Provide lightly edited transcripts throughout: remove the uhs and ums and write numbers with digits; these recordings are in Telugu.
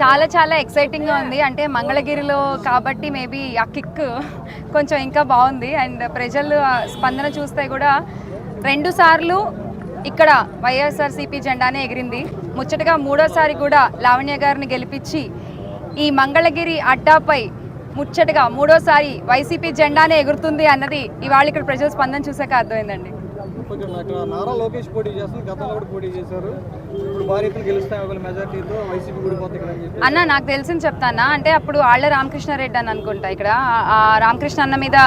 చాలా చాలా ఎక్సైటింగ్గా ఉంది. అంటే మంగళగిరిలో కాబట్టి మేబీ ఆ కిక్ కొంచెం ఇంకా బాగుంది. అండ్ ప్రజలు స్పందన చూస్తే కూడా 2 సార్లు ఇక్కడ వైఎస్ఆర్సీపీ జెండానే ఎగిరింది. ముచ్చటగా 3వసారి కూడా లావణ్య గారిని గెలిపించి ఈ మంగళగిరి అడ్డాపై ముచ్చటగా 3వసారి వైసీపీ జెండానే ఎగురుతుంది అన్నది ఇవాళ ఇక్కడ ప్రజల స్పందన చూసాక అర్థమైందండి. నారా లోకేష్ పోటీ చేస్తారు, గతంలో కూడా పోటీ చేశారు. ఇప్పుడు భారీ ఎత్తున గెలుస్తాయి ఒకవేళ మెజార్టీతో వైసీపీ ఊడిపోతుంది అన్న. నాకు తెలిసింది చెప్తానా అంటే అప్పుడు ఆళ్ల రామకృష్ణారెడ్డి అని అనుకుంటా ఇక్కడ ఆ రామకృష్ణ అన్న మీద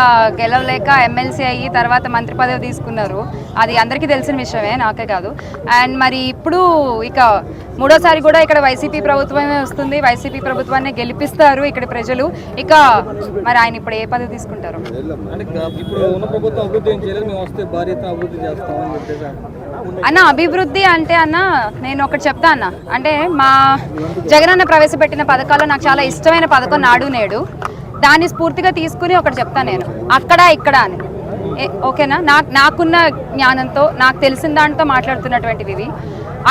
గెలవలేక ఎమ్మెల్సీ అయ్యి తర్వాత మంత్రి పదవి తీసుకున్నారు. అది అందరికీ తెలిసిన విషయమే, నాకే కాదు. అండ్ మరి ఇప్పుడు ఇక 3వసారి కూడా ఇక్కడ వైసీపీ ప్రభుత్వమే వస్తుంది. వైసీపీ ప్రభుత్వాన్ని గెలిపిస్తారు ఇక్కడ ప్రజలు. ఇక మరి ఆయన ఇప్పుడు ఏ పదవి తీసుకుంటారు? అన్న అభివృద్ధి అంటే అన్న నేను ఒకటి చెప్తా అన్న. అంటే మా జగనన్న ప్రవేశపెట్టిన పథకాల్లో నాకు చాలా ఇష్టమైన పథకం నాడు నేడు. దాన్ని స్ఫూర్తిగా తీసుకుని ఒకటి చెప్తాను నేను, అక్కడ ఇక్కడ అని. ఓకేనా? నాకున్న జ్ఞానంతో నాకు తెలిసిన దాంతో మాట్లాడుతున్నటువంటివి ఇవి.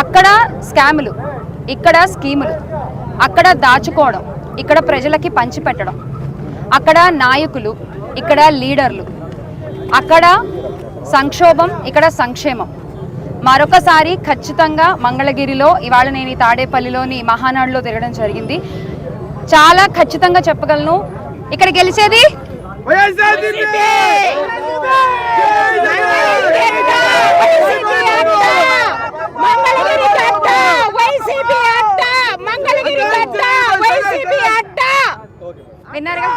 అక్కడ స్కాములు, ఇక్కడ స్కీములు, అక్కడ దాచుకోవడం, ఇక్కడ ప్రజలకి పంచిపెట్టడం, అక్కడ నాయకులు, ఇక్కడ లీడర్లు, అక్కడ సంక్షోభం, ఇక్కడ సంక్షేమం. మరొకసారి ఖచ్చితంగా మంగళగిరిలో ఇవాళ నేను ఈ తాడేపల్లిలోని మహానాడులో తిరగడం జరిగింది. చాలా ఖచ్చితంగా చెప్పగలను, ఇక్కడ గెలిచేది విన్నారుగా.